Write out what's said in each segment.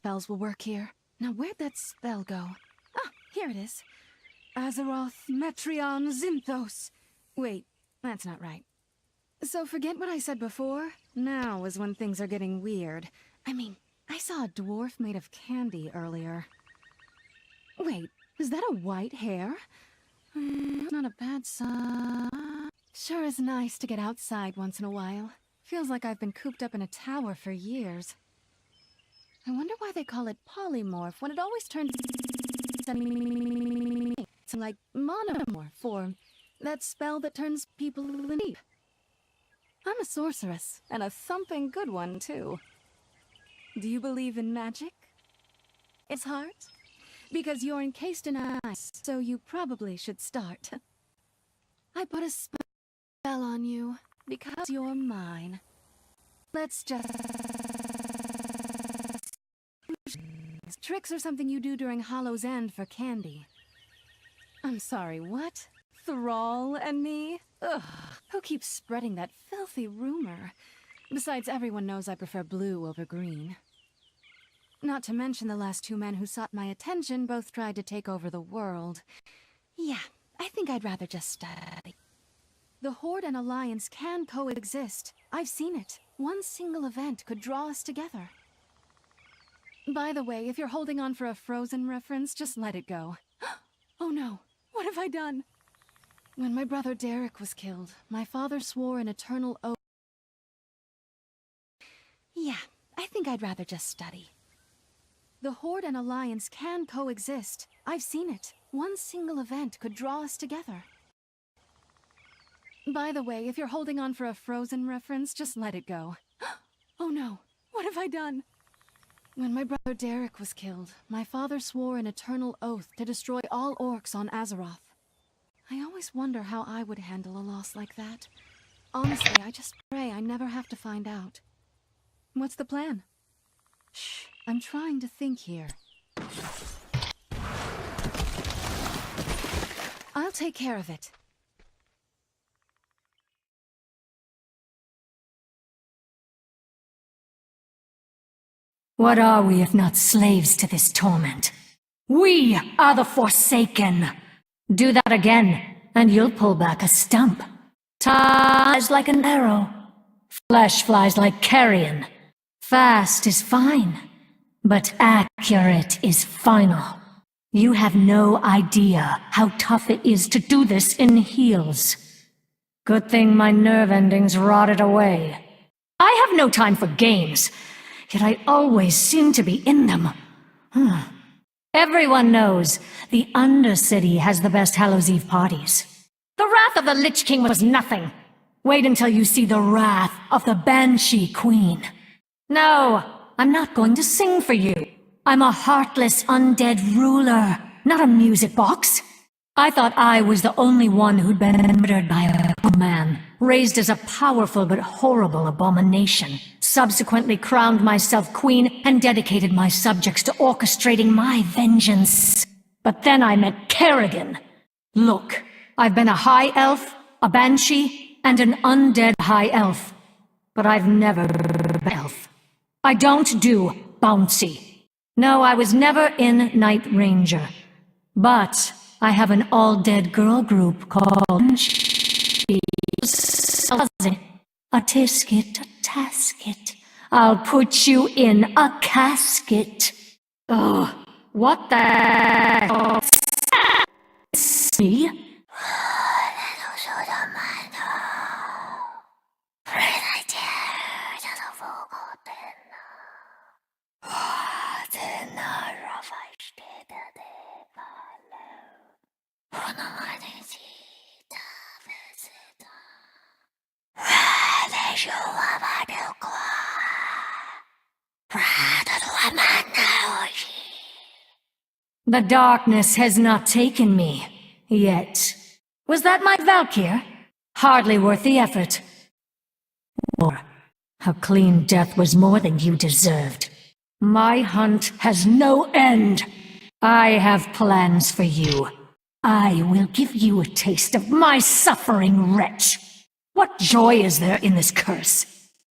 spells will work here. Now where'd that spell go? Ah, here it is. Azeroth, Metreon, Zinthos. Wait, that's not right. So forget what I said before. Now is when things are getting weird. I mean, I saw a dwarf made of candy earlier. Wait, is that a white hair? Not a bad sign. Sure is nice to get outside once in a while. Feels like I've been cooped up in a tower for years. I wonder why they call it polymorph when it always turns to like monomorph or that spell that turns people into sheep. I'm a sorceress, and a thumping good one, too. Do you believe in magic? It's hard? Because you're encased in ice, so you probably should start. I put a spell on you, because you're mine. Let's just... Tricks are something you do during Hollow's End for candy. I'm sorry, what? Thrall and me? Ugh, who keeps spreading that filthy rumor? Besides, everyone knows I prefer blue over green. Not to mention the last two men who sought my attention both tried to take over the world. Yeah, I think I'd rather just study. The Horde and Alliance can coexist. I've seen it. One single event could draw us together. By the way, if you're holding on for a Frozen reference, just let it go. Oh no, what have I done? When my brother Derek was killed, my father swore an eternal oath. Yeah, I think I'd rather just study. The Horde and Alliance can coexist. I've seen it. One single event could draw us together. By the way, if you're holding on for a Frozen reference, just let it go. Oh no, what have I done? When my brother Derek was killed, my father swore an eternal oath to destroy all orcs on Azeroth. I always wonder how I would handle a loss like that. Honestly, I just pray I never have to find out. What's the plan? Shh, I'm trying to think here. I'll take care of it. What are we if not slaves to this torment? We are the Forsaken! Do that again, and you'll pull back a stump. Time is like an arrow. Flesh flies like carrion. Fast is fine, but accurate is final. You have no idea how tough it is to do this in heels. Good thing my nerve endings rotted away. I have no time for games, yet I always seem to be in them. Everyone knows the Undercity has the best Hallows Eve parties. The wrath of the Lich King was nothing. Wait until you see the wrath of the Banshee Queen. No, I'm not going to sing for you. I'm a heartless undead ruler, not a music box. I thought I was the only one who'd been murdered by a man, raised as a powerful but horrible abomination, subsequently crowned myself queen and dedicated my subjects to orchestrating my vengeance. But then I met Kerrigan. Look, I've been a high elf, a banshee, and an undead high elf. But I've never been an elf. I don't do bouncy. No, I was never in Night Ranger. But I have an all-dead girl group called a tisket, a tasket. I'll put you in a casket. Oh, what the... See? The darkness has not taken me, yet. Was that my Valkyr? Hardly worth the effort. Or, a clean death was more than you deserved. My hunt has no end. I have plans for you. I will give you a taste of my suffering, wretch. What joy is there in this curse?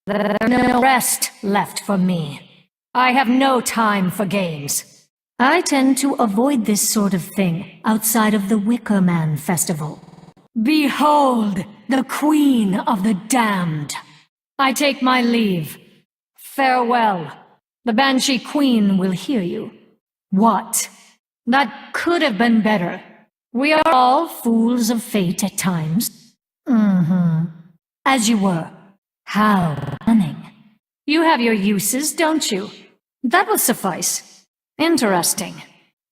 There's no rest left for me. I have no time for games. I tend to avoid this sort of thing outside of the Wicker Man Festival. Behold, the Queen of the Damned. I take my leave. Farewell. The Banshee Queen will hear you. What? That could have been better. We are all fools of fate at times. As you were. How cunning. You have your uses, don't you? That will suffice. Interesting.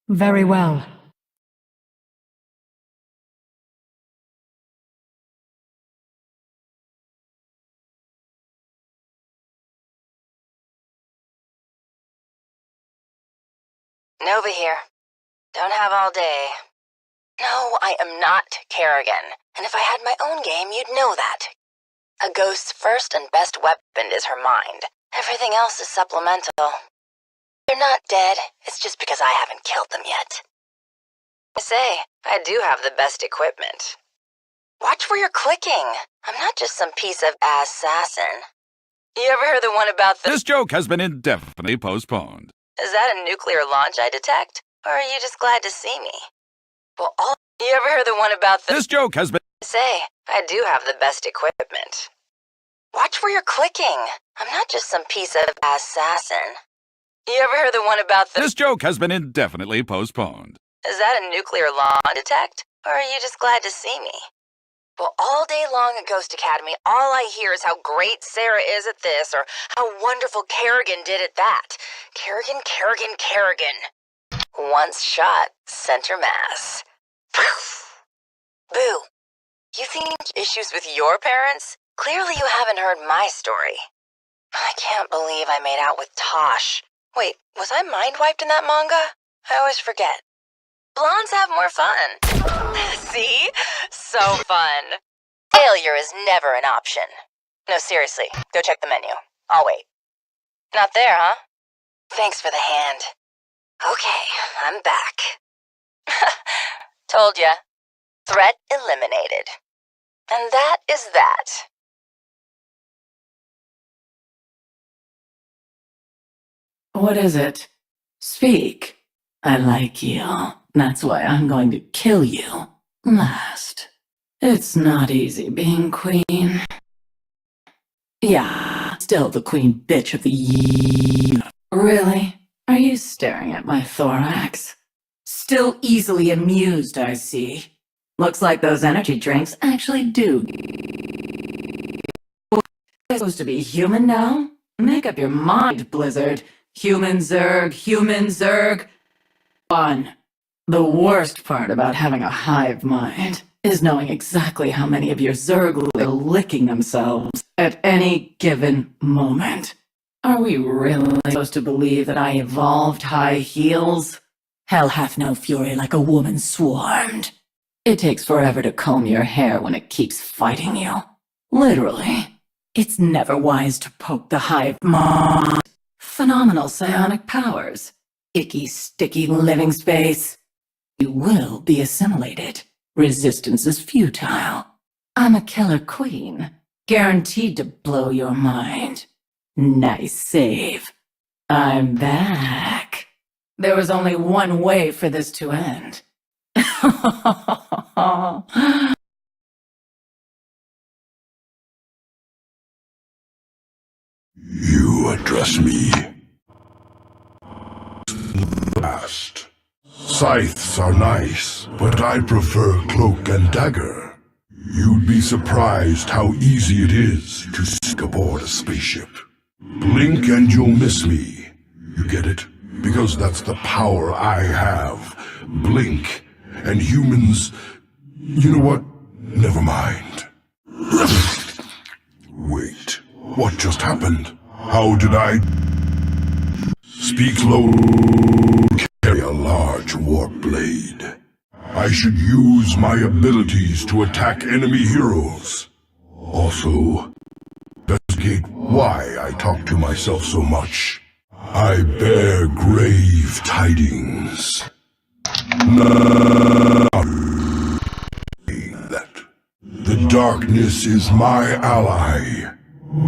Very well. Nova here. Don't have all day. No, I am not Kerrigan. And if I had my own game, you'd know that. A ghost's first and best weapon is her mind. Everything else is supplemental. They're not dead. It's just because I haven't killed them yet. I say, I do have the best equipment. Watch where you're clicking. I'm not just some piece of assassin. You ever heard the one about the— This joke has been indefinitely postponed. Is that a nuclear launch I detect? Or are you just glad to see me? Well, you ever heard the one about the— This joke has been— Say, I do have the best equipment. Watch where you're clicking. I'm not just some piece of assassin. You ever heard the one about the— This joke has been indefinitely postponed. Is that a nuclear launch I detect? Or are you just glad to see me? Well, all day long at Ghost Academy, all I hear is how great Sarah is at this, or how wonderful Kerrigan did at that. Kerrigan, Kerrigan, Kerrigan. Once shot, center mass. Poof. Boo. You think issues with your parents? Clearly you haven't heard my story. I can't believe I made out with Tosh. Wait, was I mind-wiped in that manga? I always forget. Blondes have more fun. See? So fun. Failure is never an option. No, seriously, go check the menu. I'll wait. Not there, huh? Thanks for the hand. Okay, I'm back. Told ya. Threat eliminated. And that is that. What is it? Speak. I like you. That's why I'm going to kill you last. It's not easy being queen. Yeah, still the queen bitch of the year. Really? Are you staring at my thorax? Still easily amused, I see. Looks like those energy drinks actually do. Am I supposed to be human now? Make up your mind, Blizzard. Human Zerg, human Zerg. Fun. The worst part about having a hive mind is knowing exactly how many of your Zerg are licking themselves at any given moment. Are we really supposed to believe that I evolved high heels? Hell hath no fury like a woman swarmed. It takes forever to comb your hair when it keeps fighting you. Literally. It's never wise to poke the hive mind. Phenomenal psionic powers. Icky, sticky living space. You will be assimilated. Resistance is futile. I'm a killer queen, guaranteed to blow your mind. Nice save. I'm back. There was only one way for this to end. You address me last. Scythes are nice, but I prefer cloak and dagger. You'd be surprised how easy it is to sneak aboard a spaceship. Blink and you'll miss me. You get it? Because that's the power I have. Blink, and humans... You know what? Never mind. Wait, what just happened? How did I... Speak low... Carry a large warp blade. I should use my abilities to attack enemy heroes. Also, investigate why I talk to myself so much. I bear grave tidings. That the darkness is my ally,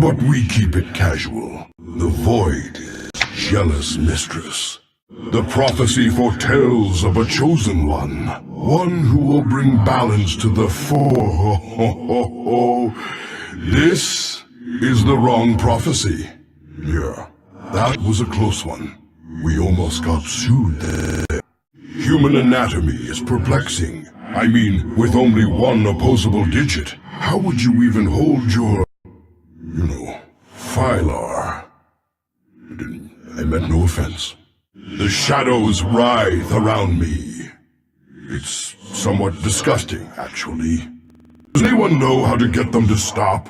but we keep it casual. The void is jealous mistress. The prophecy foretells of a chosen one who will bring balance to the four. This is the wrong prophecy. Yeah, that was a close one. We almost got sued there. Human anatomy is perplexing. I mean, with only one opposable digit, how would you even hold your, filar? I meant no offense. The shadows writhe around me. It's somewhat disgusting, actually. Does anyone know how to get them to stop?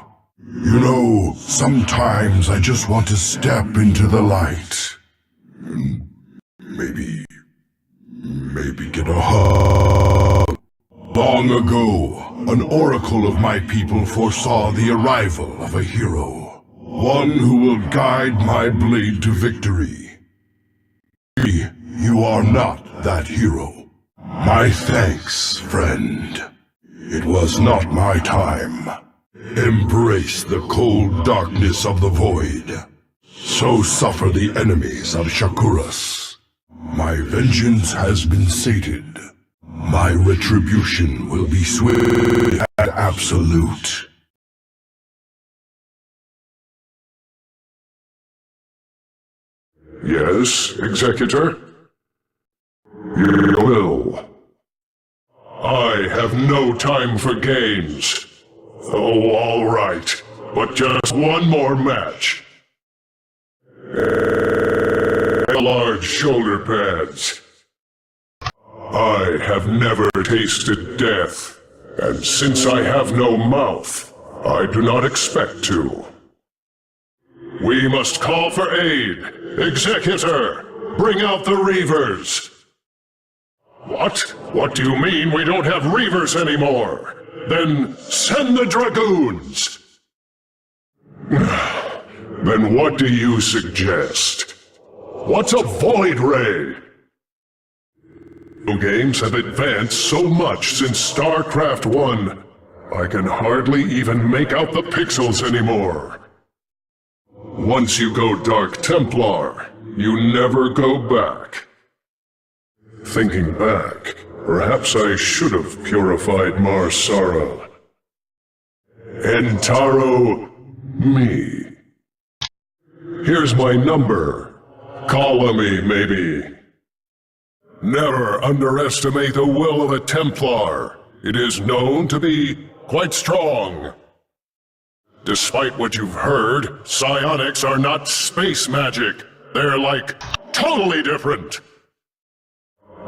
Sometimes I just want to step into the light. And maybe get a hug. Long ago, an oracle of my people foresaw the arrival of a hero. One who will guide my blade to victory. You are not that hero. My thanks, friend. It was not my time. Embrace the cold darkness of the void. So suffer the enemies of Shakuras. My vengeance has been sated. My retribution will be swift and absolute. Yes, Executor? You will. I have no time for games. Oh, all right. But just one more match. Large shoulder pads. I have never tasted death, and since I have no mouth, I do not expect to. We must call for aid. Executor, bring out the Reavers. What? What do you mean we don't have Reavers anymore? Then send the Dragoons! Then what do you suggest? What's a Void Ray? Video games have advanced so much since StarCraft 1, I can hardly even make out the pixels anymore. Once you go Dark Templar, you never go back. Thinking back, perhaps I should have purified Mar Sara. Entaro me. Here's my number. Call me, maybe. Never underestimate the will of a Templar. It is known to be quite strong. Despite what you've heard, psionics are not space magic. They're like totally different.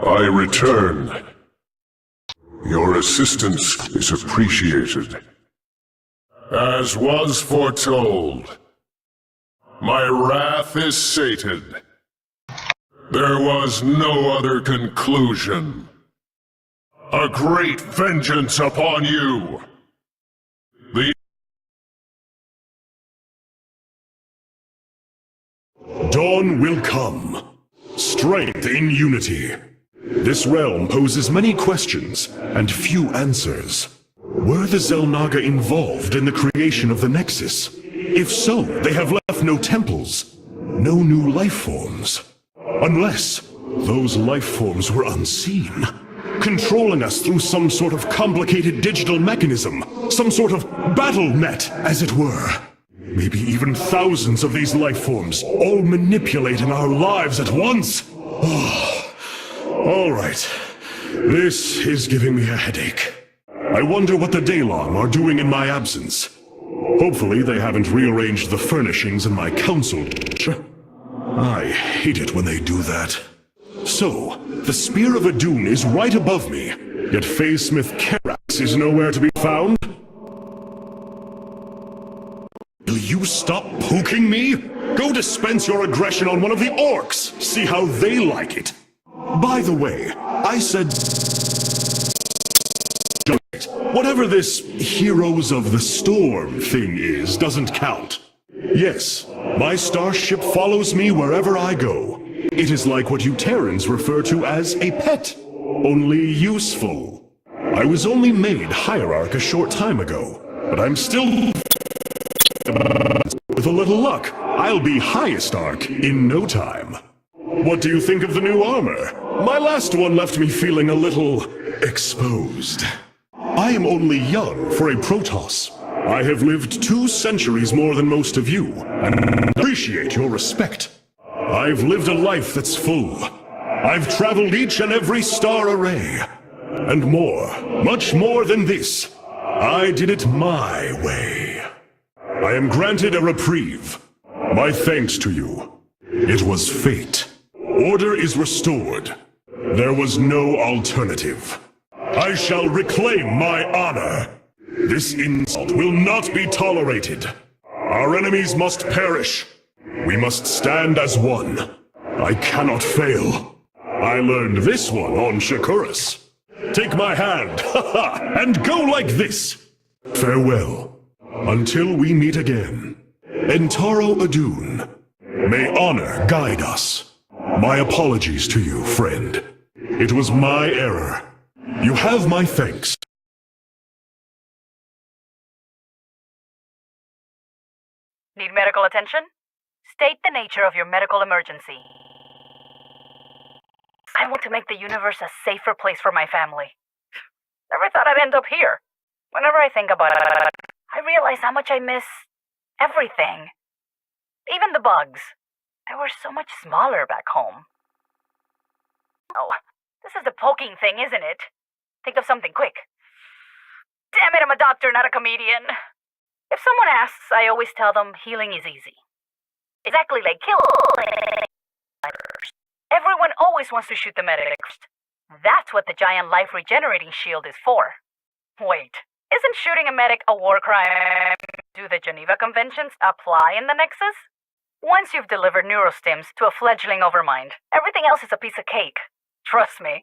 I return. Your assistance is appreciated. As was foretold, my wrath is sated. There was no other conclusion. A great vengeance upon you. The Dawn will come. Strength in unity. This realm poses many questions and few answers. Were the Xel'Naga involved in the creation of the Nexus? If so, they have left no temples, no new life forms. Unless those life forms were unseen, controlling us through some sort of complicated digital mechanism, some sort of battle net, as it were. Maybe even thousands of these life forms, all manipulating our lives at once. All right. This is giving me a headache. I wonder what the Daylon are doing in my absence. Hopefully they haven't rearranged the furnishings in my council. I hate it when they do that. So, the Spear of Adun is right above me, yet Faye Smith Karax is nowhere to be found? Will you stop poking me? Go dispense your aggression on one of the orcs! See how they like it! By the way, I said... Whatever this Heroes of the Storm thing is doesn't count. Yes, my starship follows me wherever I go. It is like what you Terrans refer to as a pet, only useful. I was only made Hierarch a short time ago, but I'm still... With a little luck, I'll be highest arc in no time. What do you think of the new armor? My last one left me feeling a little exposed. I am only young for a Protoss. I have lived 2 centuries more than most of you, and appreciate your respect. I've lived a life that's full. I've traveled each and every star array. And more, much more than this. I did it my way. I am granted a reprieve. My thanks to you. It was fate. Order is restored. There was no alternative. I shall reclaim my honor. This insult will not be tolerated. Our enemies must perish. We must stand as one. I cannot fail. I learned this one on Shakuras. Take my hand, and go like this. Farewell. Until we meet again. Entaro Adun. May honor guide us. My apologies to you, friend. It was my error. You have my thanks. Need medical attention? State the nature of your medical emergency. I want to make the universe a safer place for my family. Never thought I'd end up here. Whenever I think about it, I realize how much I miss everything. Even the bugs. They were so much smaller back home. Oh, this is the poking thing, isn't it? Think of something quick. Damn it, I'm a doctor, not a comedian. If someone asks, I always tell them healing is easy. Exactly like killing. Everyone always wants to shoot the medic first. That's what the giant life regenerating shield is for. Wait, isn't shooting a medic a war crime? Do the Geneva Conventions apply in the Nexus? Once you've delivered neurostims to a fledgling overmind, everything else is a piece of cake. Trust me.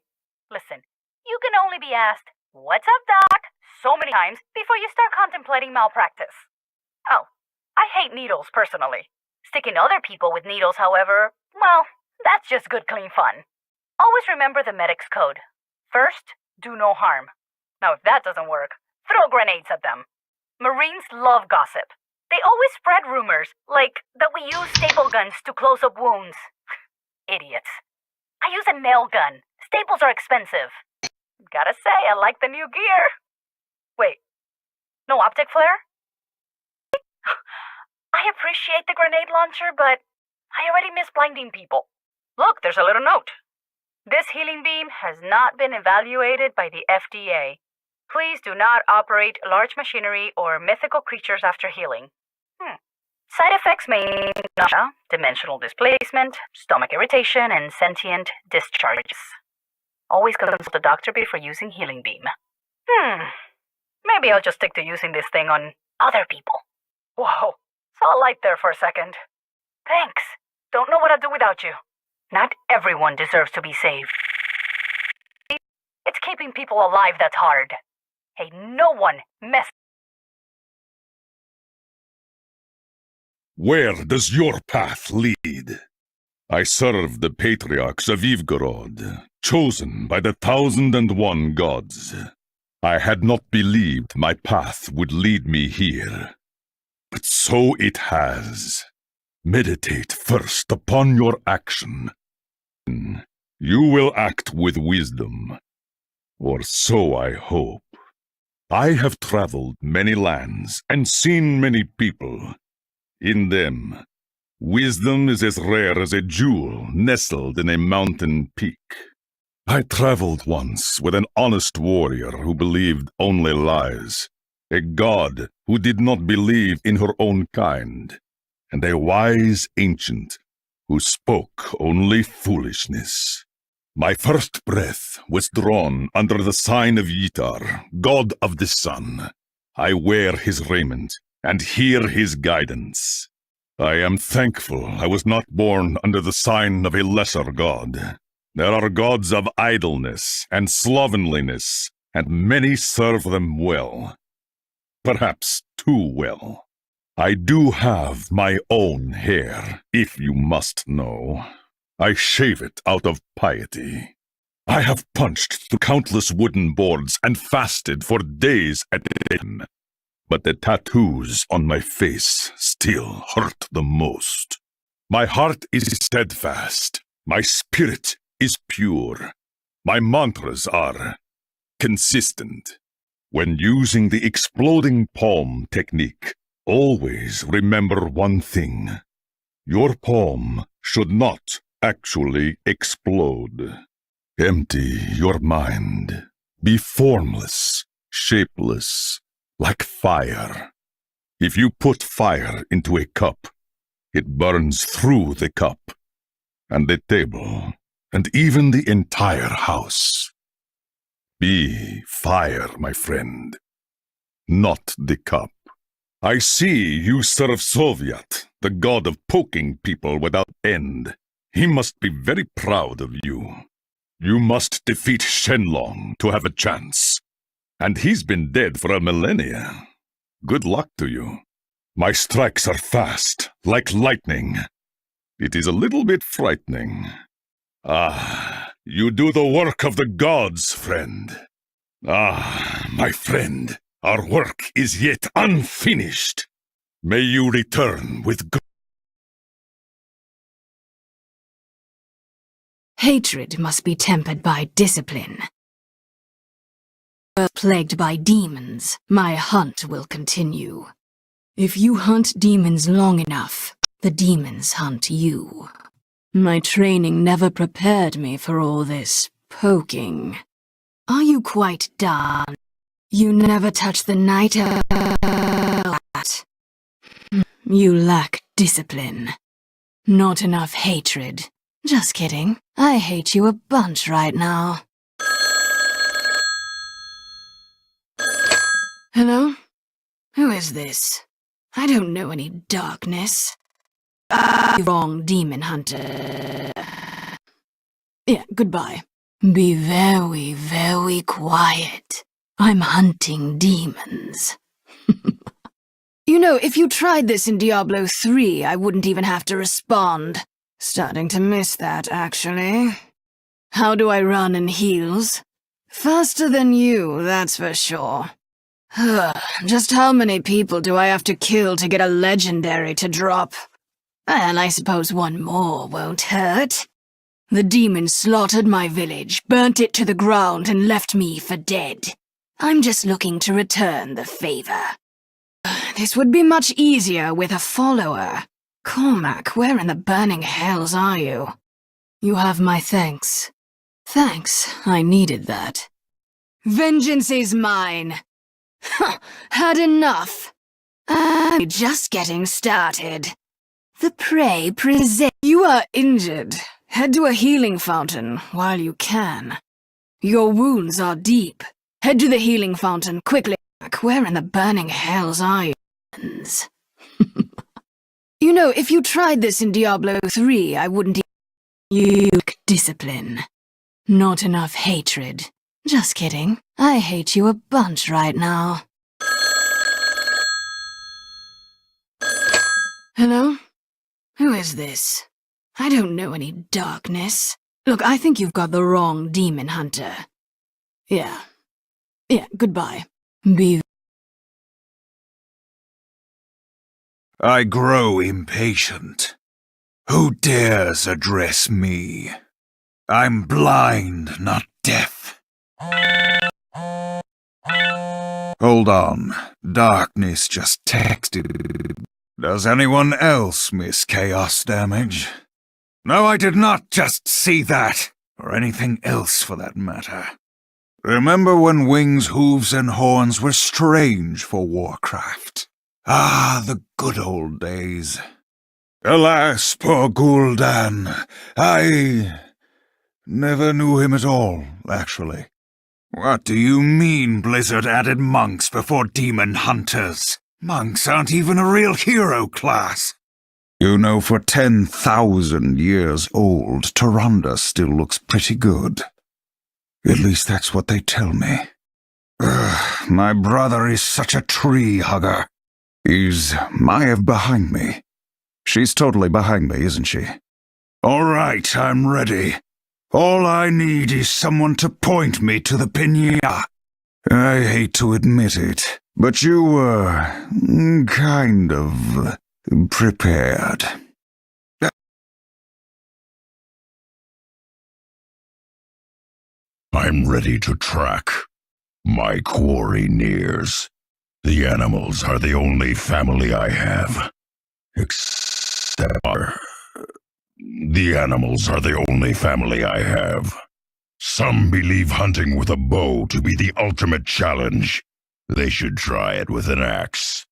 Listen, you can only be asked, "What's up, Doc?" so many times before you start contemplating malpractice. Oh, I hate needles personally. Sticking other people with needles, however, well, that's just good, clean fun. Always remember the medic's code. First, do no harm. Now, if that doesn't work, throw grenades at them. Marines love gossip. They always spread rumors, like that we use staple guns to close up wounds. Idiots. I use a nail gun. Staples are expensive. Gotta say, I like the new gear. Wait, no optic flare? I appreciate the grenade launcher, but I already miss blinding people. Look, there's a little note. This healing beam has not been evaluated by the FDA. Please do not operate large machinery or mythical creatures after healing. Side effects may include nausea, dimensional displacement, stomach irritation, and sentient discharges. Always consult the doctor before using healing beam. Maybe I'll just stick to using this thing on other people. Whoa, saw a light there for a second. Thanks. Don't know what I'd do without you. Not everyone deserves to be saved. It's keeping people alive that's hard. Hey, no one mess. Where does your path lead? I serve the patriarchs of Ivgorod, chosen by the 1,001 gods. I had not believed my path would lead me here. But so it has. Meditate first upon your action. You will act with wisdom. Or so I hope. I have traveled many lands and seen many people. In them, wisdom is as rare as a jewel nestled in a mountain peak. I traveled once with an honest warrior who believed only lies, a god who did not believe in her own kind, and a wise ancient who spoke only foolishness. My first breath was drawn under the sign of Yitar, god of the sun. I wear his raiment and hear his guidance. I am thankful I was not born under the sign of a lesser god. There are gods of idleness and slovenliness, and many serve them well. Perhaps too well. I do have my own hair, if you must know. I shave it out of piety. I have punched through countless wooden boards and fasted for days at a time. but the tattoos on my face still hurt the most. My heart is steadfast. My spirit is pure. My mantras are consistent. When using the exploding palm technique, always remember one thing. Your palm should not actually explode. Empty your mind. Be formless, shapeless, like fire. If you put fire into a cup, it burns through the cup, and the table, and even the entire house. Be fire, my friend, not the cup. I see you serve Soviet, the god of poking people without end. He must be very proud of you. You must defeat Shenlong to have a chance. And he's been dead for a millennia. Good luck to you. My strikes are fast, like lightning. It is a little bit frightening. Ah, you do the work of the gods, friend. Ah, my friend, our work is yet unfinished. May you return with good. Hatred must be tempered by discipline. Plagued by demons, my hunt will continue. If you hunt demons long enough, the demons hunt you. My training never prepared me for all this poking. Are you quite done? You never touch the night. You lack discipline. Not enough hatred. Just kidding. I hate you a bunch right now. Hello? Who is this? I don't know any darkness. Wrong, demon hunter. Yeah, goodbye. Be very, very quiet. I'm hunting demons. You know, if you tried this in Diablo 3, I wouldn't even have to respond. Starting to miss that, actually. How do I run in heels? Faster than you, that's for sure. Just how many people do I have to kill to get a legendary to drop? Well, I suppose one more won't hurt. The demon slaughtered my village, burnt it to the ground, and left me for dead. I'm just looking to return the favor. This would be much easier with a follower. Cormac, where in the burning hells are you? You have my thanks. Thanks, I needed that. Vengeance is mine. Had enough. Just getting started. The prey present. You are injured. Head to a healing fountain while you can. Your wounds are deep. Head to the healing fountain quickly. Where in the burning hells are you? You know, if you tried this in Diablo 3, I wouldn't. You discipline. Not enough hatred. Just kidding. I hate you a bunch right now. Hello? Who is this? I don't know any darkness. Look, I think you've got the wrong demon hunter. Yeah, goodbye. Be. I grow impatient. Who dares address me? I'm blind, not deaf. Hold on. Darkness just texted. Does anyone else miss chaos damage? No, I did not just see that, or anything else for that matter. Remember when wings, hooves, and horns were strange for Warcraft? Ah, the good old days. Alas, poor Gul'dan. I never knew him at all, actually. What do you mean Blizzard added monks before demon hunters? Monks aren't even a real hero class. You know, for 10,000 years old, Tyrande still looks pretty good. At least that's what they tell me. Ugh, my brother is such a tree hugger. He's Maiev behind me. She's totally behind me, isn't she? All right, I'm ready. All I need is someone to point me to the Pinya, I hate to admit it, but you were kind of prepared. I'm ready to track. My quarry nears. The animals are the only family I have. The animals are the only family I have. Some believe hunting with a bow to be the ultimate challenge. They should try it with an axe.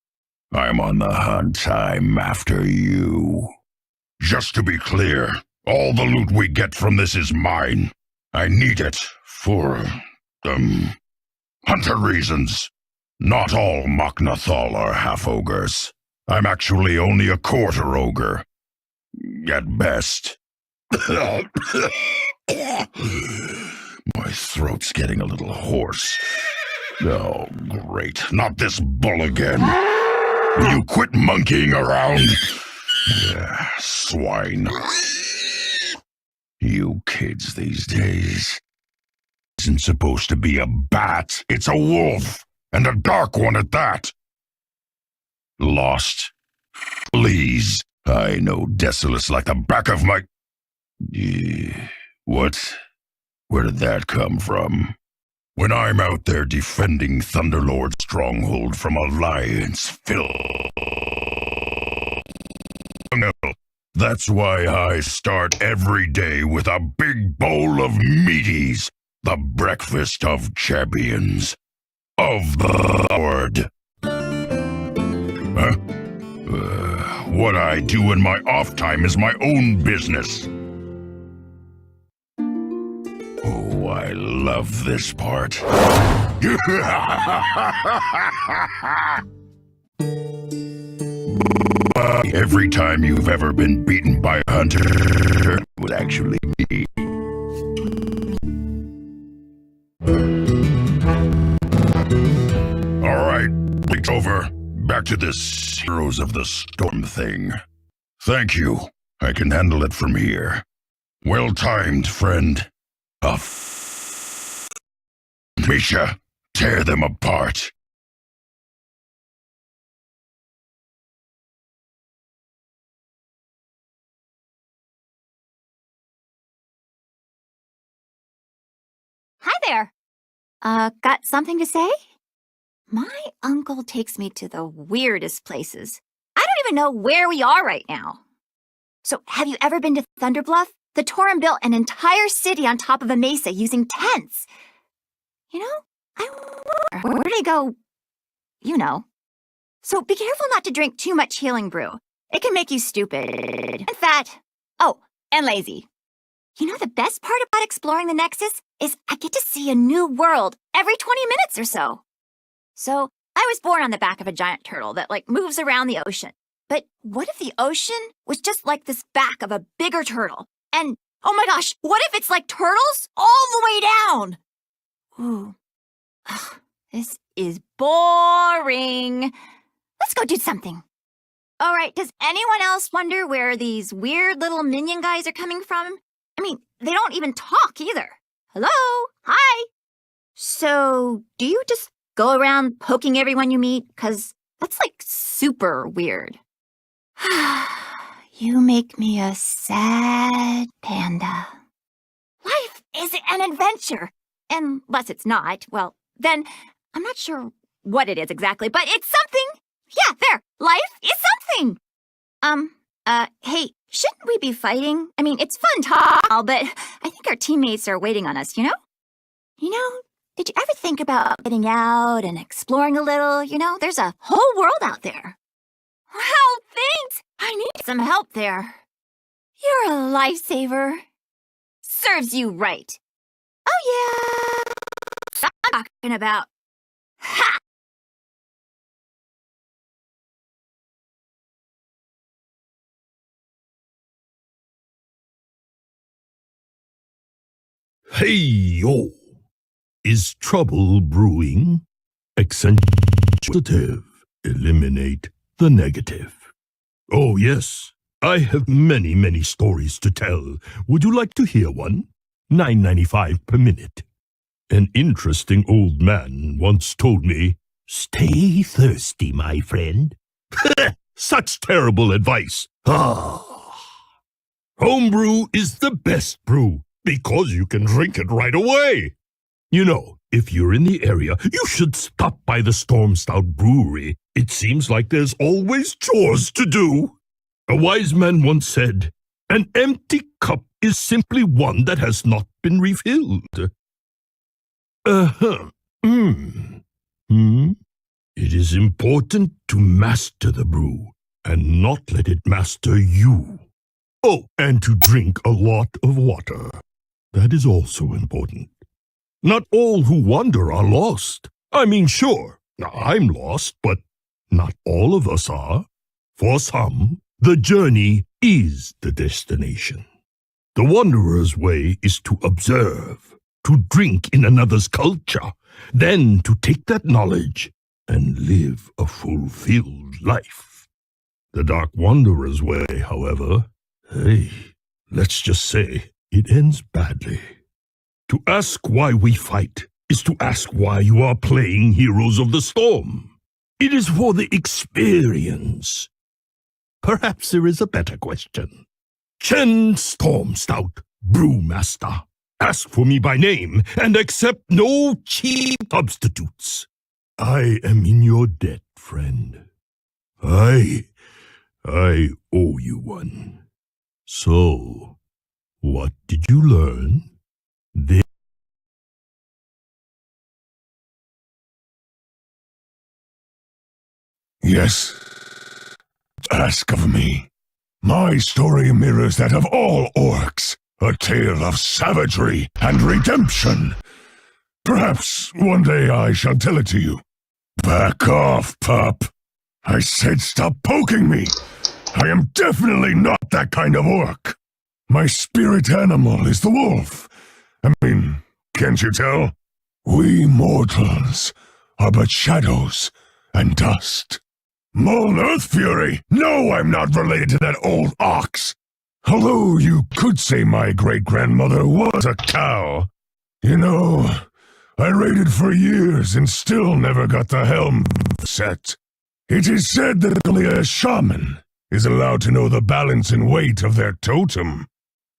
I'm on the hunt. I'm after you. Just to be clear, all the loot we get from this is mine. I need it for, hunter reasons. Not all Mok'Nathal are half-ogres. I'm actually only a quarter ogre. At best. My throat's getting a little hoarse. Oh, great. Not this bull again. Will you quit monkeying around? Swine. You kids these days. Isn't supposed to be a bat. It's a wolf. And a dark one at that. Lost. Please. I know Desolace like the back of my... What? Where did that come from? When I'm out there defending Thunderlord's stronghold from Alliance Phil. That's why I start every day with a big bowl of meaties, the breakfast of champions. Of the Lord. Huh? What I do in my off time is my own business. Oh, I love this part. Every time you've ever been beaten by a hunter was actually me. Alright, it's over. Back to this Heroes of the Storm thing. Thank you. I can handle it from here. Well timed, friend. Misha, tear them apart. Hi there. Got something to say? My uncle takes me to the weirdest places. I don't even know where we are right now. So, have you ever been to Thunderbluff? The Tauren built an entire city on top of a mesa using tents. You know, I wonder, where did he go? You know. So, be careful not to drink too much healing brew. It can make you stupid and fat. Oh, and lazy. You know, the best part about exploring the Nexus is I get to see a new world every 20 minutes or so. So, I was born on the back of a giant turtle that, moves around the ocean. But what if the ocean was just like this back of a bigger turtle? And, oh my gosh, what if it's like turtles all the way down? Ooh. Ugh, this is boring. Let's go do something. All right, does anyone else wonder where these weird little minion guys are coming from? I mean, they don't even talk either. Hello? Hi? So, do you just go around poking everyone you meet? 'Cause that's, super weird. You make me a sad panda. Life is an adventure. Unless it's not, well, then I'm not sure what it is exactly, but it's something. Yeah, there. Life is something. Hey, shouldn't we be fighting? I mean, it's fun talk, but I think our teammates are waiting on us, you know? You know, did you ever think about getting out and exploring a little? You know, there's a whole world out there. Well, thanks. I need some help there. You're a lifesaver. Serves you right. Oh, yeah. That's what I'm talking about. Ha! Hey-yo! Is trouble brewing? Accentuative. Eliminate the negative. Oh, yes. I have many stories to tell. Would you like to hear one? $9.95 per minute. An interesting old man once told me, "Stay thirsty, my friend." Such terrible advice. Homebrew is the best brew because you can drink it right away. You know, if you're in the area, you should stop by the Storm Stout Brewery. It seems like there's always chores to do. A wise man once said, "An empty cup is simply one that has not been refilled." It is important to master the brew and not let it master you. Oh, and to drink a lot of water. That is also important. Not all who wander are lost. I mean, sure, I'm lost, but not all of us are. For some, the journey is the destination. The wanderer's way is to observe, to drink in another's culture, then to take that knowledge and live a fulfilled life. The Dark Wanderer's way, however, let's just say it ends badly. To ask why we fight is to ask why you are playing Heroes of the Storm. It is for the experience. Perhaps there is a better question. Chen Stormstout, Brewmaster. Ask for me by name and accept no cheap substitutes. I am in your debt, friend. I owe you one. So, what did you learn? Yes. Ask of me. My story mirrors that of all orcs, a tale of savagery and redemption. Perhaps one day I shall tell it to you. Back off, pup. I said stop poking me. I am definitely not that kind of orc. My spirit animal is the wolf. I mean, can't you tell? We mortals are but shadows and dust. Moln Earthfury! No, I'm not related to that old ox. Although you could say my great-grandmother was a cow. You know, I raided for years and still never got the helm set. It is said that only a shaman is allowed to know the balance and weight of their totem.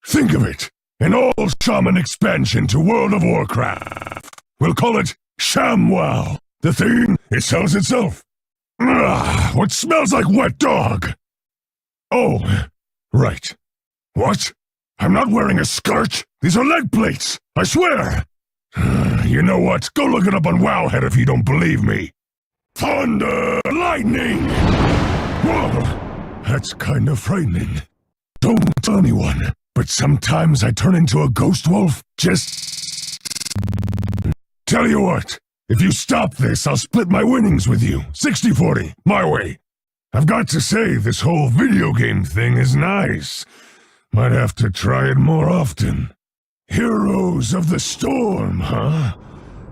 Think of it, an all-shaman expansion to World of Warcraft. We'll call it ShamWow. The thing, it sells itself. What smells like wet dog? Oh, right. What? I'm not wearing a skirt. These are leg plates. I swear. You know what? Go look it up on Wowhead if you don't believe me. Thunder! Lightning! Whoa! That's kind of frightening. Don't tell anyone, but sometimes I turn into a ghost wolf. Just... Tell you what. If you stop this, I'll split my winnings with you. 60-40, my way. I've got to say, this whole video game thing is nice. Might have to try it more often. Heroes of the Storm, huh?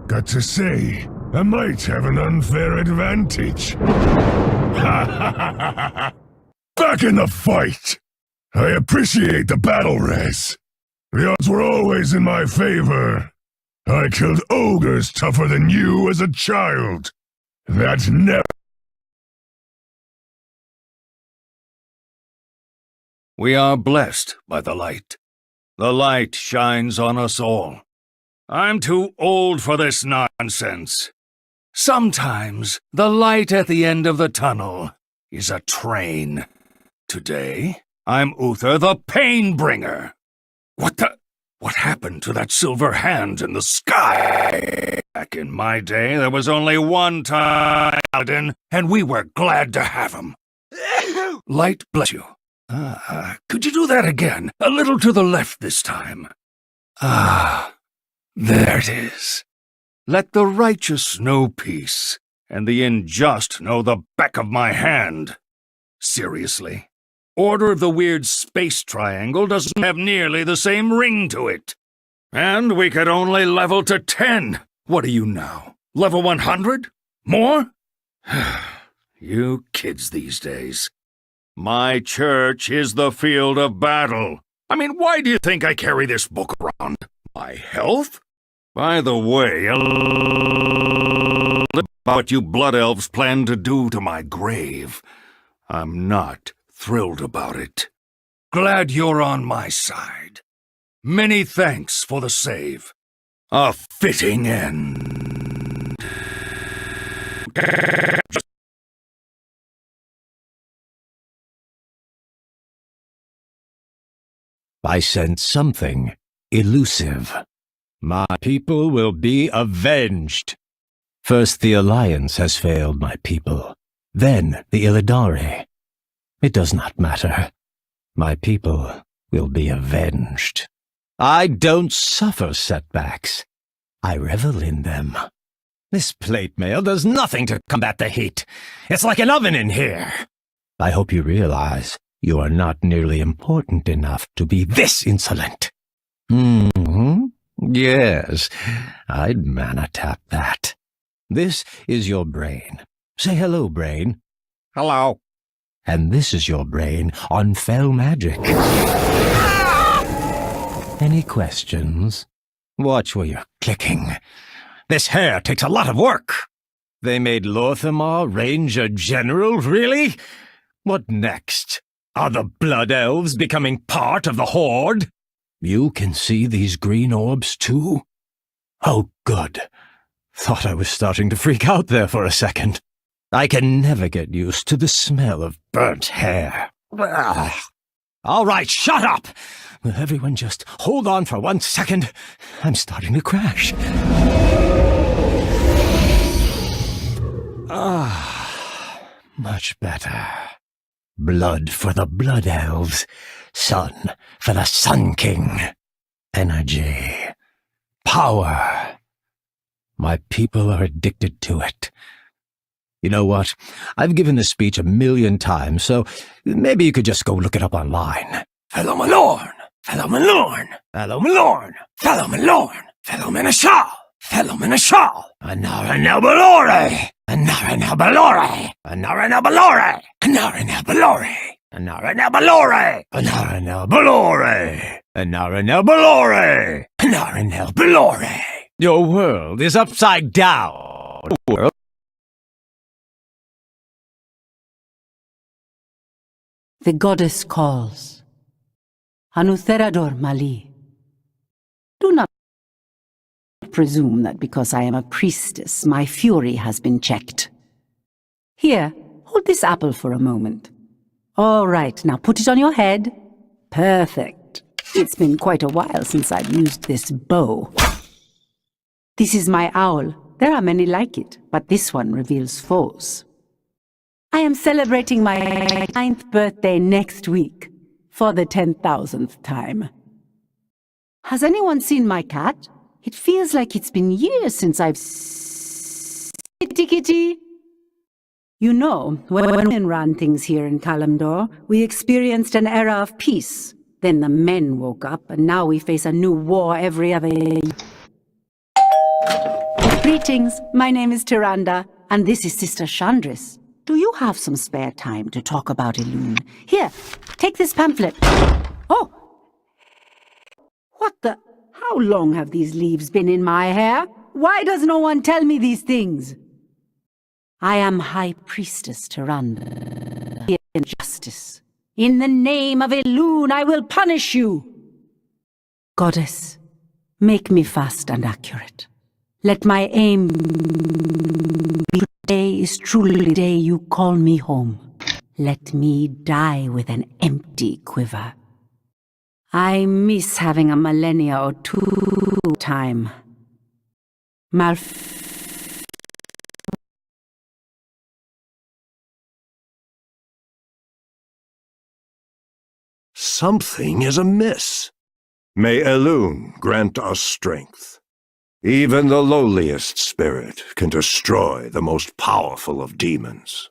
Got to say, I might have an unfair advantage. Back in the fight! I appreciate the battle res. The odds were always in my favor. I killed ogres tougher than you as a child. That's never... We are blessed by the light. The light shines on us all. I'm too old for this nonsense. Sometimes the light at the end of the tunnel is a train. Today, I'm Uther the Painbringer. What happened to that silver hand in the sky? Back in my day, there was only one Paladin, and we were glad to have him. Light bless you. Could you do that again? A little to the left this time. There it is. Let the righteous know peace, and the unjust know the back of my hand. Seriously. Order of the Weird Space Triangle doesn't have nearly the same ring to it. And we could only level to 10. What are you now? Level 100? More? You kids these days. My church is the field of battle. I mean, why do you think I carry this book around? My health? By the way, about what you Blood Elves plan to do to my grave. I'm not thrilled about it. Glad you're on my side. Many thanks for the save. A fitting end. I sense something elusive. My people will be avenged. First the Alliance has failed my people, then the Illidari. It does not matter. My people will be avenged. I don't suffer setbacks. I revel in them. This plate mail does nothing to combat the heat. It's like an oven in here. I hope you realize you are not nearly important enough to be this insolent. Yes, I'd mana tap that. This is your brain. Say hello, brain. Hello. And this is your brain on Fel Magic. Any questions? Watch where you're clicking. This hair takes a lot of work. They made Lorthamar Ranger General, really? What next? Are the Blood Elves becoming part of the Horde? You can see these green orbs, too? Oh, good. Thought I was starting to freak out there for a second. I can never get used to the smell of burnt hair. Ugh. All right, shut up! Will everyone just hold on for 1 second? I'm starting to crash. Much better. Blood for the Blood Elves. Sun for the Sun King. Energy. Power. My people are addicted to it. You know what? I've given this speech 1,000,000 times, so maybe you could just go look it up online. Fellow Malorn! Fellow Malorn! Fellow Malorn! Fellow Malorn! Fellow Menashal! Fellow Menashal! Anaranel Balore! Anaranel Balore! Anaranel Balore! Anaranel Balore! Anaranel Balore! Anaranel Balore! Anaranel Balore! Anaranel Balore! Your world is upside down. World. The goddess calls. Anutherador Mali. Do not presume that because I am a priestess, my fury has been checked. Here, hold this apple for a moment. All right, now put it on your head. Perfect. It's been quite a while since I've used this bow. This is my owl. There are many like it, but this one reveals foes. I am celebrating my 9th birthday next week, for the 10,000th time. Has anyone seen my cat? It feels like it's been years since I've Kitty Kitty. You know, when women ran things here in Kalimdor, we experienced an era of peace. Then the men woke up, and now we face a new war every other year. Greetings, my name is Tyrande, and this is Sister Chandris. Do you have some spare time to talk about Elune? Here, take this pamphlet. Oh! What the? How long have these leaves been in my hair? Why does no one tell me these things? I am High Priestess Tyrande. Here in justice. In the name of Elune, I will punish you! Goddess, make me fast and accurate. Let my aim be today is truly the day you call me home. Let me die with an empty quiver. I miss having a millennia or two time. Something is amiss. May Elune grant us strength. Even the lowliest spirit can destroy the most powerful of demons.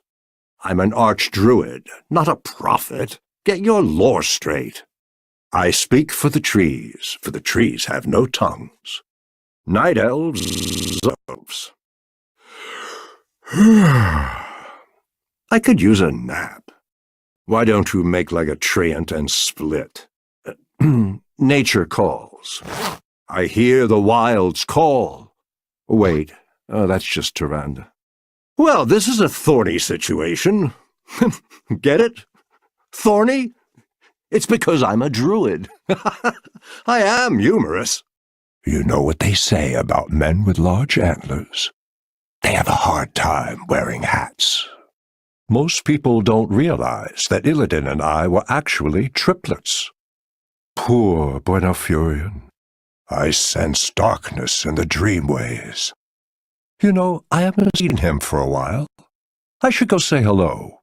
I'm an archdruid, not a prophet. Get your lore straight. I speak for the trees have no tongues. Night elves, elves. I could use a nap. Why don't you make like a treant and split? Nature calls. I hear the wilds call. Wait, that's just Tyrande. Well, this is a thorny situation. Get it? Thorny? It's because I'm a druid. I am humorous. You know what they say about men with large antlers? They have a hard time wearing hats. Most people don't realize that Illidan and I were actually triplets. Poor Buenafurion. I sense darkness in the dreamways. You know, I haven't seen him for a while. I should go say hello.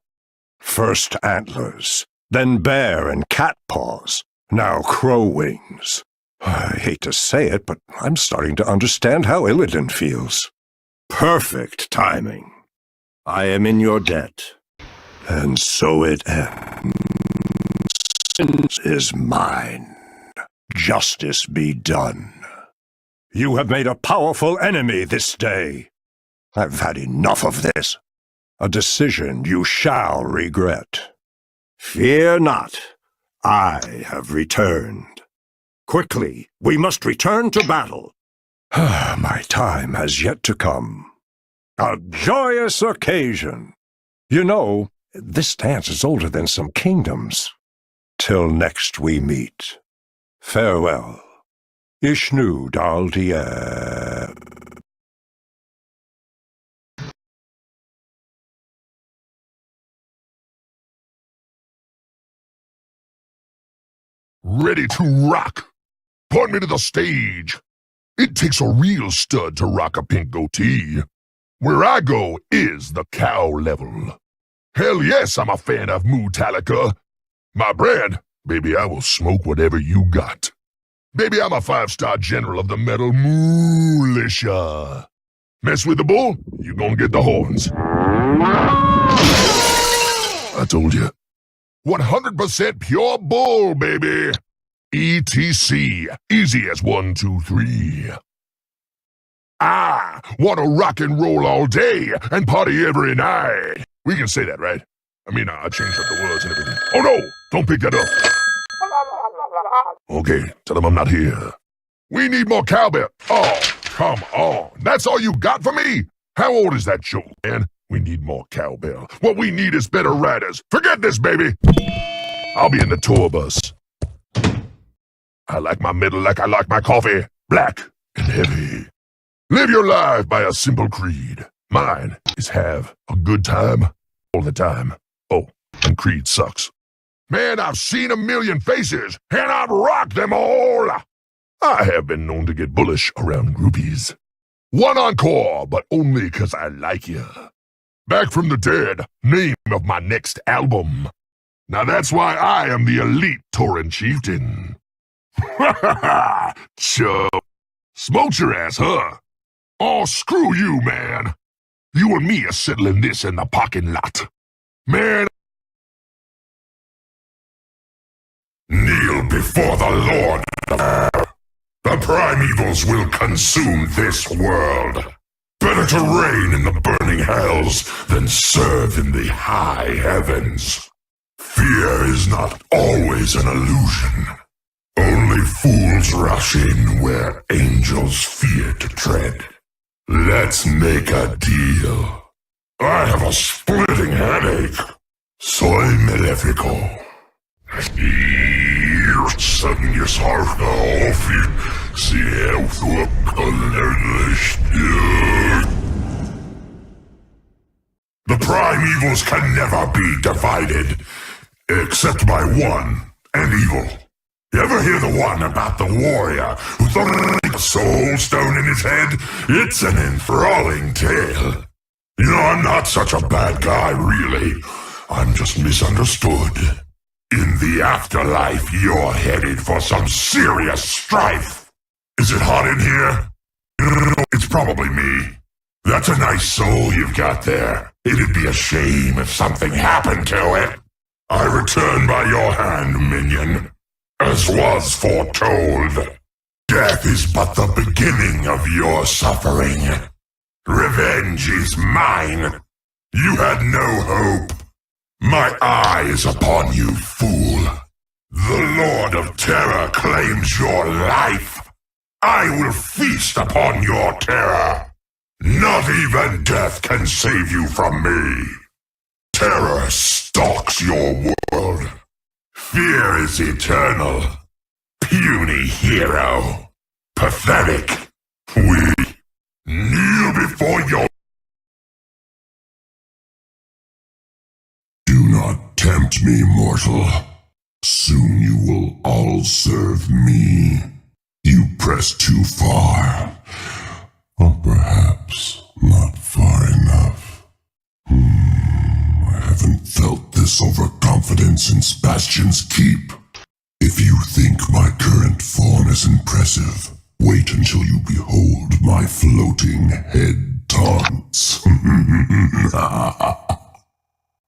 First antlers, then bear and cat paws, now crow wings. I hate to say it, but I'm starting to understand how Illidan feels. Perfect timing. I am in your debt. And so it ends. Vengeance is mine. Justice be done. You have made a powerful enemy this day. I've had enough of this. A decision you shall regret. Fear not. I have returned. Quickly, we must return to battle. My time has yet to come. A joyous occasion. You know, this dance is older than some kingdoms. Till next we meet. Farewell. Ishnu Daldia. Ready to rock. Point me to the stage. It takes a real stud to rock a pink goatee. Where I go is the cow level. Hell yes, I'm a fan of Mootalica. My brand, baby, I will smoke whatever you got. Baby, I'm a 5-star general of the metal Militia. Mess with the bull, you gonna get the horns. I told you. 100% pure bull, baby. ETC. Easy as 1, 2, 3. I want to rock and roll all day and party every night. We can say that, right? I mean, I changed up the words and everything. Oh no! Don't pick that up. Okay, tell them I'm not here. We need more cowbell. Oh, come on. That's all you got for me? How old is that show, man? We need more cowbell. What we need is better riders. Forget this, baby. I'll be in the tour bus. I like my middle like I like my coffee. Black and heavy. Live your life by a simple creed. Mine is have a good time all the time. Oh, and creed sucks. Man, I've seen a million faces, and I've rocked them all. I have been known to get bullish around groupies. One encore, but only 'cause I like you. Back from the dead, name of my next album. Now that's why I am the elite Tauren chieftain. Ha ha ha! Chub. Smoked your ass, huh? Oh, screw you, man. You and me are settling this in the parking lot. Man. Kneel before the Lord. The primevals will consume this world. Better to reign in the burning hells than serve in the high heavens. Fear is not always an illusion. Only fools rush in where angels fear to tread. Let's make a deal. I have a splitting headache. Soy malefico. Sudden je zorgen of je zelf op The primevals can never be divided, except by one, and evil. You ever hear the one about the warrior who thought a soul stone in his head? It's an enthralling tale. You know, I'm not such a bad guy, really. I'm just misunderstood. In the afterlife, you're headed for some serious strife. Is it hot in here? It's probably me. That's a nice soul you've got there. It'd be a shame if something happened to it. I return by your hand, minion. As was foretold. Death is but the beginning of your suffering. Revenge is mine. You had no hope. My eye is upon you, fool. The Lord of Terror claims your life. I will feast upon your terror. Not even death can save you from me. Terror stalks your world. Fear is eternal. Puny hero. Pathetic. Weak. Kneel before your... Do not tempt me, mortal. Soon you will all serve me. You press too far. Or perhaps not far enough. I haven't felt this overconfidence since Bastion's Keep. If you think my current form is impressive, wait until you behold my floating head taunts.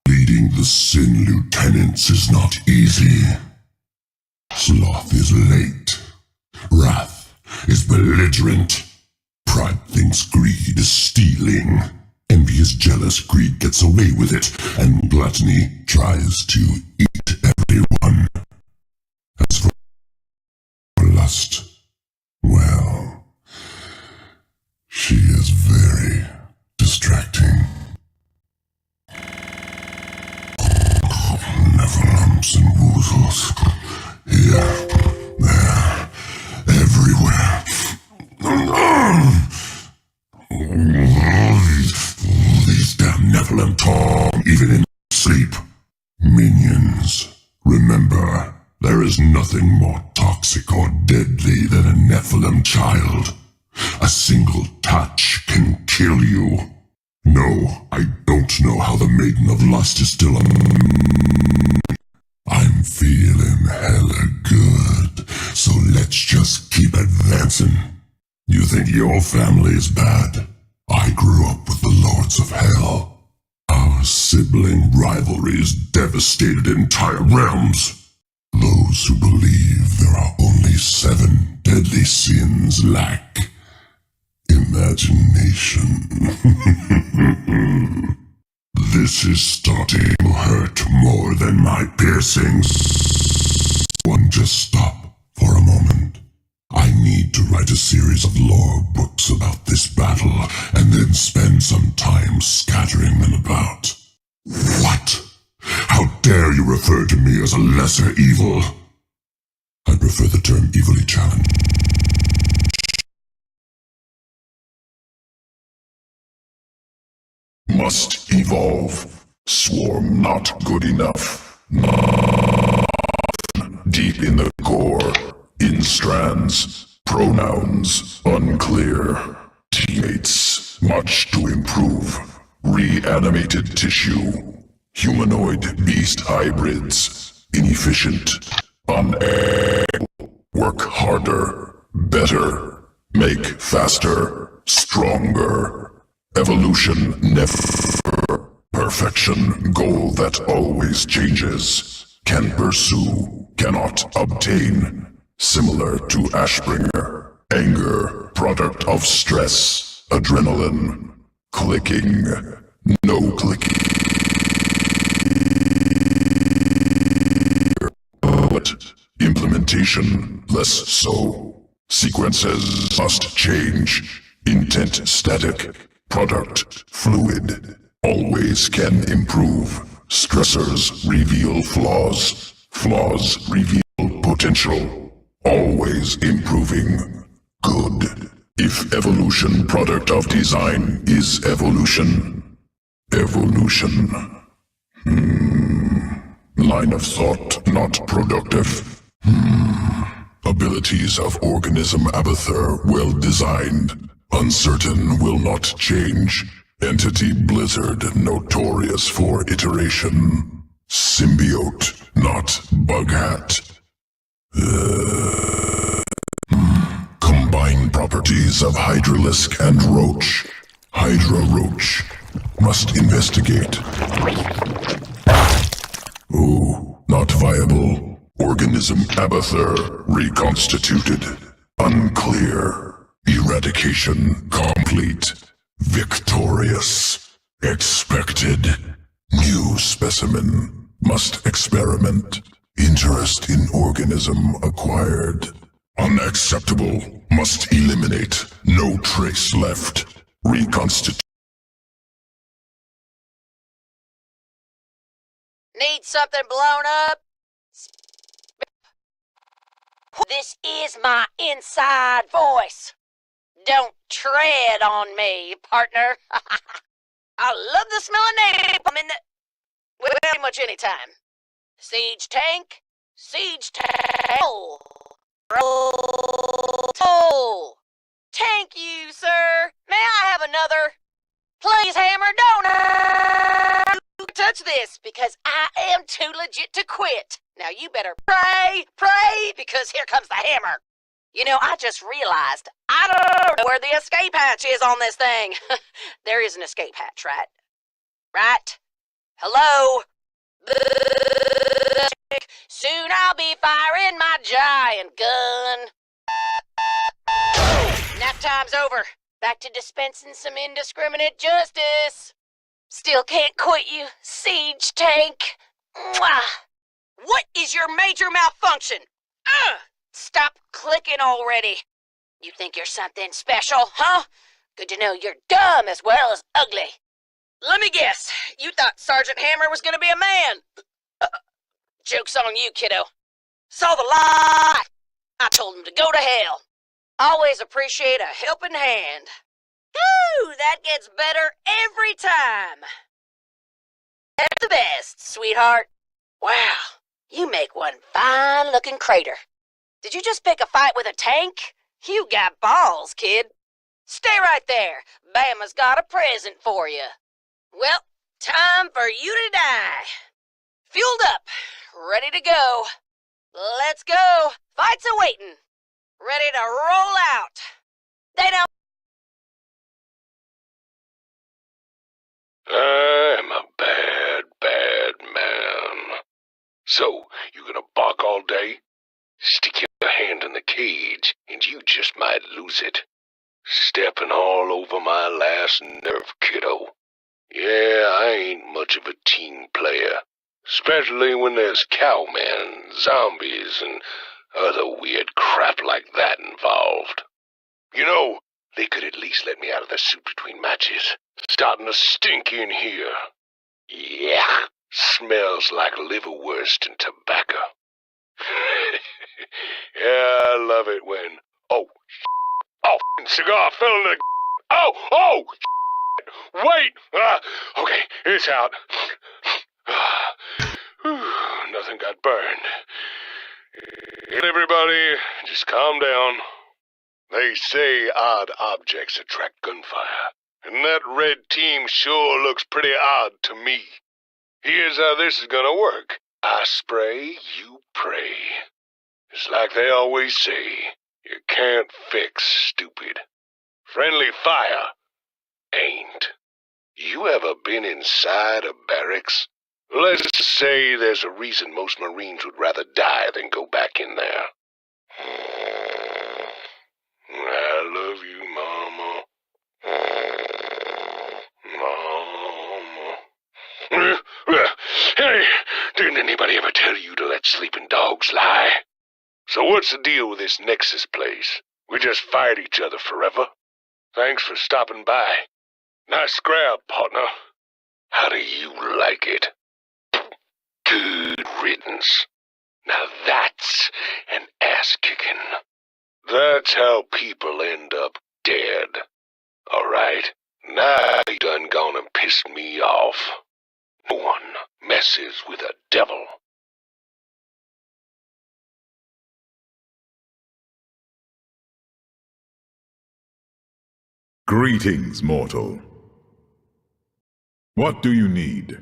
Leading the Sin Lieutenants is not easy. Sloth is late. Wrath is belligerent. Pride thinks greed is stealing. Envy is jealous, greed gets away with it, and gluttony tries to eat everyone. As for lust, well, she is very distracting. Neverlumps and woozles. Here, there, everywhere. These damn Nephilim talk, even in sleep. Minions, remember, there is nothing more toxic or deadly than a Nephilim child. A single touch can kill you. No, I don't know how the Maiden of Lust is still I'm feeling hella good, so let's just keep advancing. You think your family is bad? I grew up with the Lords of Hell. Our sibling rivalries devastated entire realms. Those who believe there are only 7 deadly sins lack imagination. This is starting to hurt more than my piercings. One, just stop for a moment. I need to write a series of lore books about this battle, and then spend some time scattering them about. What? How dare you refer to me as a lesser evil? I prefer the term evilly challenged. Must evolve. Swarm not good enough. Deep in the core. In strands. Pronouns unclear. Teammates much to improve. Reanimated tissue. Humanoid beast hybrids. Inefficient. Unable. Work harder. Better. Make faster. Stronger. Evolution never. Perfection, goal that always changes. Can pursue, cannot obtain. Similar to Ashbringer. Anger, product of stress. Adrenaline. Clicking, no clicking. But implementation, less so. Sequences must change. Intent static. Product fluid. Always can improve. Stressors reveal flaws. Flaws reveal potential. Always improving. Good. If evolution product of design is evolution. Evolution. Line of thought not productive. Abilities of organism Abathur well designed. Uncertain will not change. Entity Blizzard notorious for iteration. Symbiote, not Bughat. Combine properties of Hydralisk and Roach. Hydra Roach. Must investigate. Ooh, not viable. Organism Abathur reconstituted. Unclear. Eradication complete. Victorious. Expected. New specimen. Must experiment. Interest in organism acquired. Unacceptable. Must eliminate. No trace left. Reconstitute. Need something blown up? This is my inside voice. Don't tread on me, partner. I love the smell of napalm in the... well, pretty much any time. Siege tank. Roll. Thank you, sir. May I have another? Please, Hammer, don't touch this, because I am too legit to quit. Now you better pray, because here comes the hammer. You know, I just realized I don't know where the escape hatch is on this thing. There is an escape hatch, right? Right? Hello? Soon I'll be firing my giant gun. Nap time's over. Back to dispensing some indiscriminate justice. Still can't quit you, siege tank. Mwah. What is your major malfunction? Stop clicking already. You think you're something special, huh? Good to know you're dumb as well as ugly. Let me guess, you thought Sergeant Hammer was gonna be a man. Joke's on you, kiddo. Saw the lie. I told him to go to hell. Always appreciate a helping hand. Woo, that gets better every time. At the best, sweetheart. Wow, you make one fine-looking crater. Did you just pick a fight with a tank? You got balls, kid. Stay right there. Bama's got a present for you. Well, time for you to die. Fueled up. Ready to go. Let's go. Fight's awaiting. Ready to roll out. They don't... I'm a bad, bad man. So, you gonna bark all day? Stick your hand in the cage, and you just might lose it. Stepping all over my last nerve, kiddo. Yeah, I ain't much of a team player. Especially when there's cowmen, zombies, and other weird crap like that involved. You know, they could at least let me out of the suit between matches. Starting to stink in here. Yeah, smells like liverwurst and tobacco. Yeah, I love it when... Oh, cigar fell in the... Oh, wait! Okay, it's out. Nothing got burned. Everybody, just calm down. They say odd objects attract gunfire, and that red team sure looks pretty odd to me. Here's how this is gonna work. I spray, you pray. It's like they always say, you can't fix stupid. Friendly fire ain't. You ever been inside a barracks? Let's say there's a reason most Marines would rather die than go back in there. I love you, Mama. Mama. Hey, didn't anybody ever tell you to let sleeping dogs lie? So what's the deal with this Nexus place? We just fight each other forever? Thanks for stopping by. Nice grab, partner. How do you like it? Good riddance. Now that's an ass-kicking. That's how people end up dead. Alright, now you done gone and pissed me off. No one messes with a devil. Greetings, mortal. What do you need?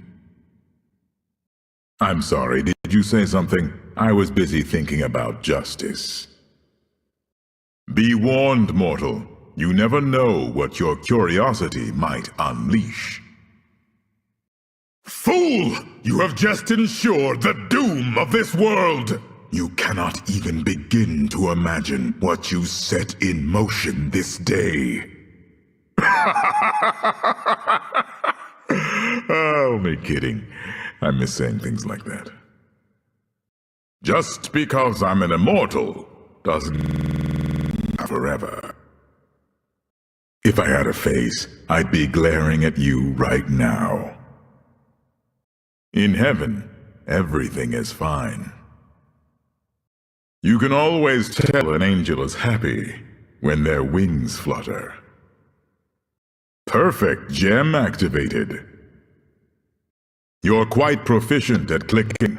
I'm sorry, did you say something? I was busy thinking about justice. Be warned, mortal. You never know what your curiosity might unleash. Fool! You have just ensured the doom of this world! You cannot even begin to imagine what you set in motion this day. Only kidding. I miss saying things like that. Just because I'm an immortal doesn't have forever. If I had a face, I'd be glaring at you right now. In heaven, everything is fine. You can always tell an angel is happy when their wings flutter. Perfect gem activated. You're quite proficient at clicking.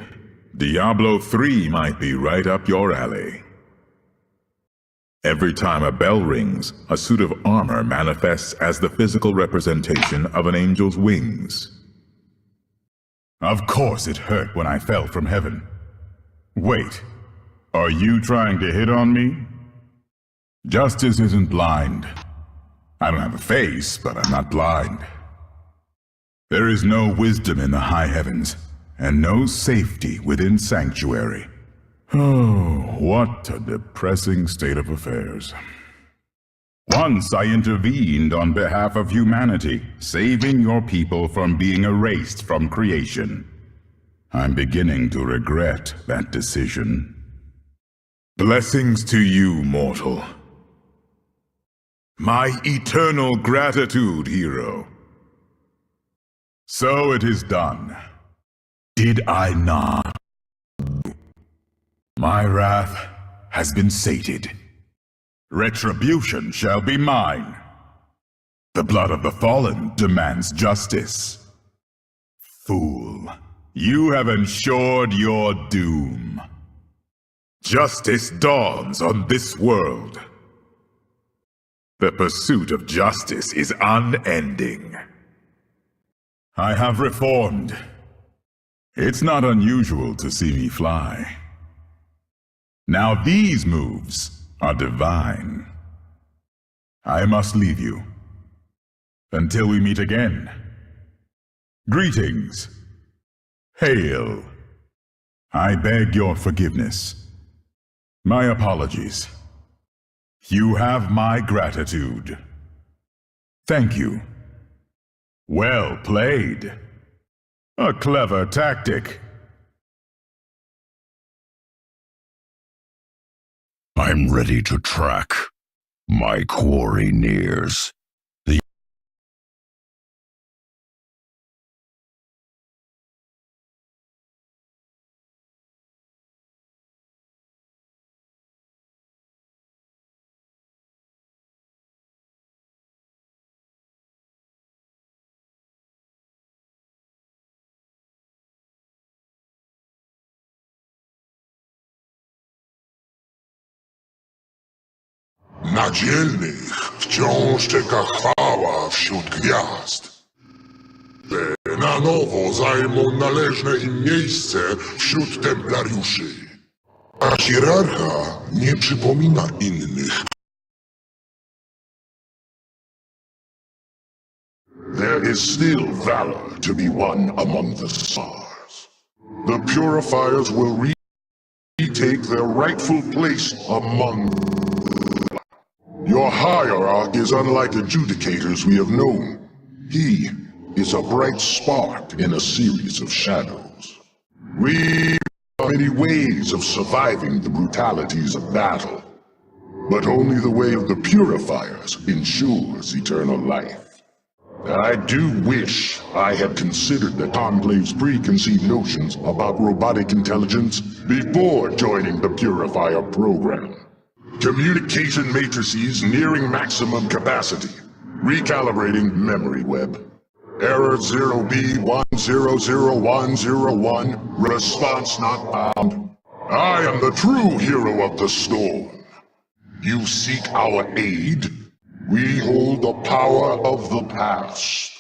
Diablo 3 might be right up your alley. Every time a bell rings, a suit of armor manifests as the physical representation of an angel's wings. Of course it hurt when I fell from heaven. Wait, are you trying to hit on me? Justice isn't blind. I don't have a face, but I'm not blind. There is no wisdom in the high heavens, and no safety within Sanctuary. Oh, what a depressing state of affairs. Once I intervened on behalf of humanity, saving your people from being erased from creation. I'm beginning to regret that decision. Blessings to you, mortal. My eternal gratitude, hero. So it is done. Did I not? My wrath has been sated. Retribution shall be mine. The blood of the fallen demands justice. Fool, you have ensured your doom. Justice dawns on this world. The pursuit of justice is unending. I have reformed. It's not unusual to see me fly. Now these moves are divine. I must leave you. Until we meet again. Greetings. Hail. I beg your forgiveness. My apologies. You have my gratitude. Thank you. Well played. A clever tactic. I'm ready to track. My quarry nears. The Na dzielnych wciąż czeka chwała wśród gwiazd. Te na nowo zajmą należne im miejsce wśród templariuszy. A hierarcha nie przypomina innych. There is still valor to be won among the stars. The purifiers will retake their rightful place among Your hierarch is unlike adjudicators we have known. He is a bright spark in a series of shadows. We have many ways of surviving the brutalities of battle, but only the way of the purifiers ensures eternal life. I do wish I had considered the Conclave's preconceived notions about robotic intelligence before joining the Purifier program. Communication matrices nearing maximum capacity. Recalibrating memory web. Error 0B100101. Response not found. I am the true hero of the storm. You seek our aid? We hold the power of the past.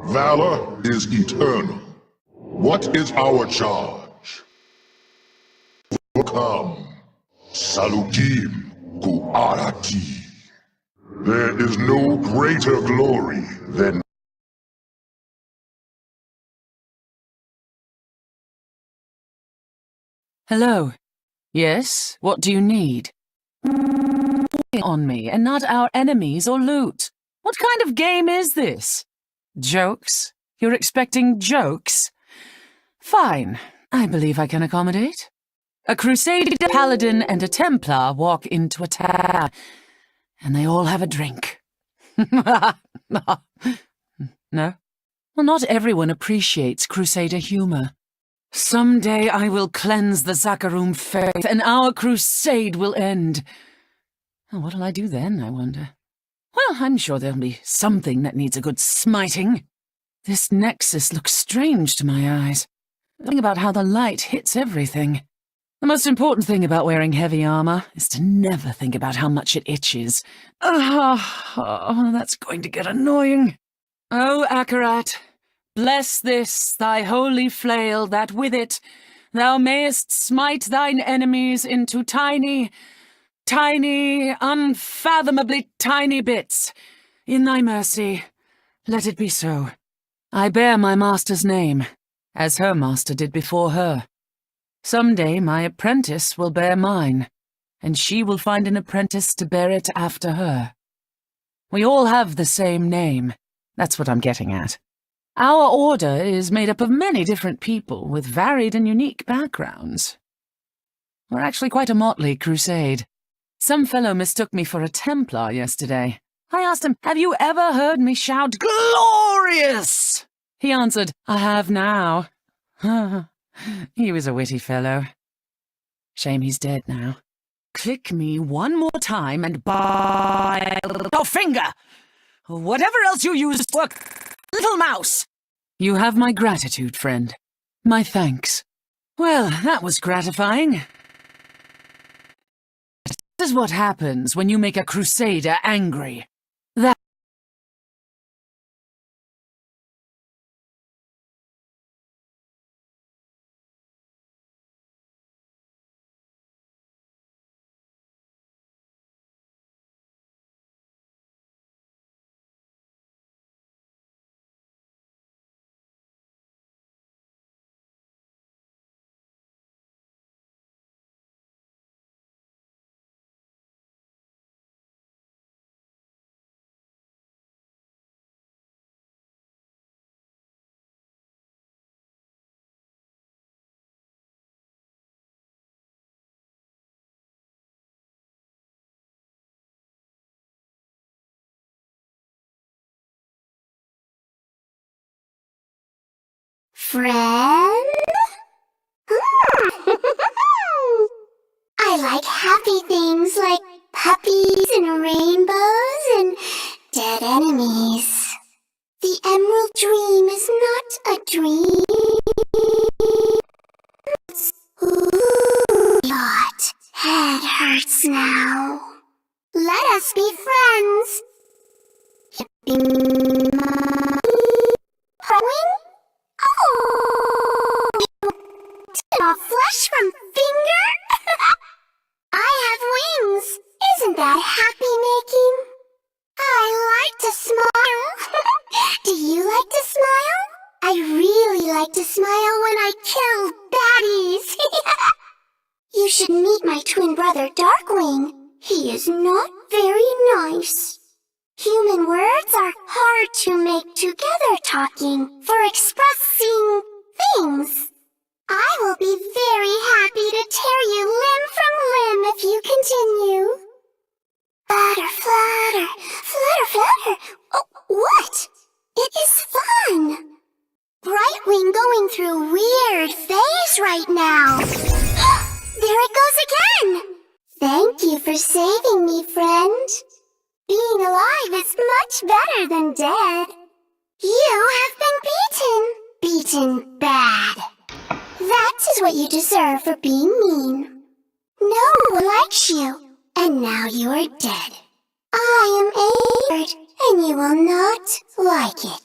Valor is eternal. What is our charge? Come. Salukim. Ku'arati. There is no greater glory than Hello. Yes, what do you need? On me, and not our enemies or loot. What kind of game is this? Jokes? You're expecting jokes? Fine, I believe I can accommodate. A Crusader, Paladin, and a Templar walk into a tower. and they all have a drink. No? Well, not everyone appreciates Crusader humor. Someday I will cleanse the Zakarum faith, and our crusade will end. Oh, what'll I do then, I wonder? Well, I'm sure there'll be something that needs a good smiting. This nexus looks strange to my eyes. Think about how the light hits everything. The most important thing about wearing heavy armor is to never think about how much it itches. Oh, that's going to get annoying. Oh, Akarat, bless this, thy holy flail, that with it thou mayest smite thine enemies into tiny, unfathomably tiny bits. In thy mercy, let it be so. I bear my master's name, as her master did before her. Someday my apprentice will bear mine, and she will find an apprentice to bear it after her. We all have the same name. That's what I'm getting at. Our order is made up of many different people with varied and unique backgrounds. We're actually quite a motley crusade. Some fellow mistook me for a Templar yesterday. I asked him, "Have you ever heard me shout, 'Glorious'?" He answered, "I have now." He was a witty fellow. Shame he's dead now. Click me one more time and by your finger! Whatever else you use to work, little mouse! You have my gratitude, friend. My thanks. Well, that was gratifying. This is what happens when you make a crusader angry. That Friend? I like happy things like puppies and rainbows and dead enemies. The Emerald Dream is not a dream. Ooh, lot. Head hurts now. Let us be friends. Growing? Oh! Off flesh from finger? I have wings. Isn't that happy making? I like to smile. Do you like to smile? I really like to smile when I kill baddies. You should meet my twin brother Darkwing. He is not very nice. Human words are hard to make together talking for expressing things. I will be very happy to tear you limb from limb if you continue. Flutter, flutter, flutter, flutter. Oh, what? It is fun. Brightwing going through weird phase right now. There it goes again. Thank you for saving me, friend. Being alive is much better than dead. You have been beaten. Beaten bad. That is what you deserve for being mean. No one likes you, and now you are dead. I am angered, and you will not like it.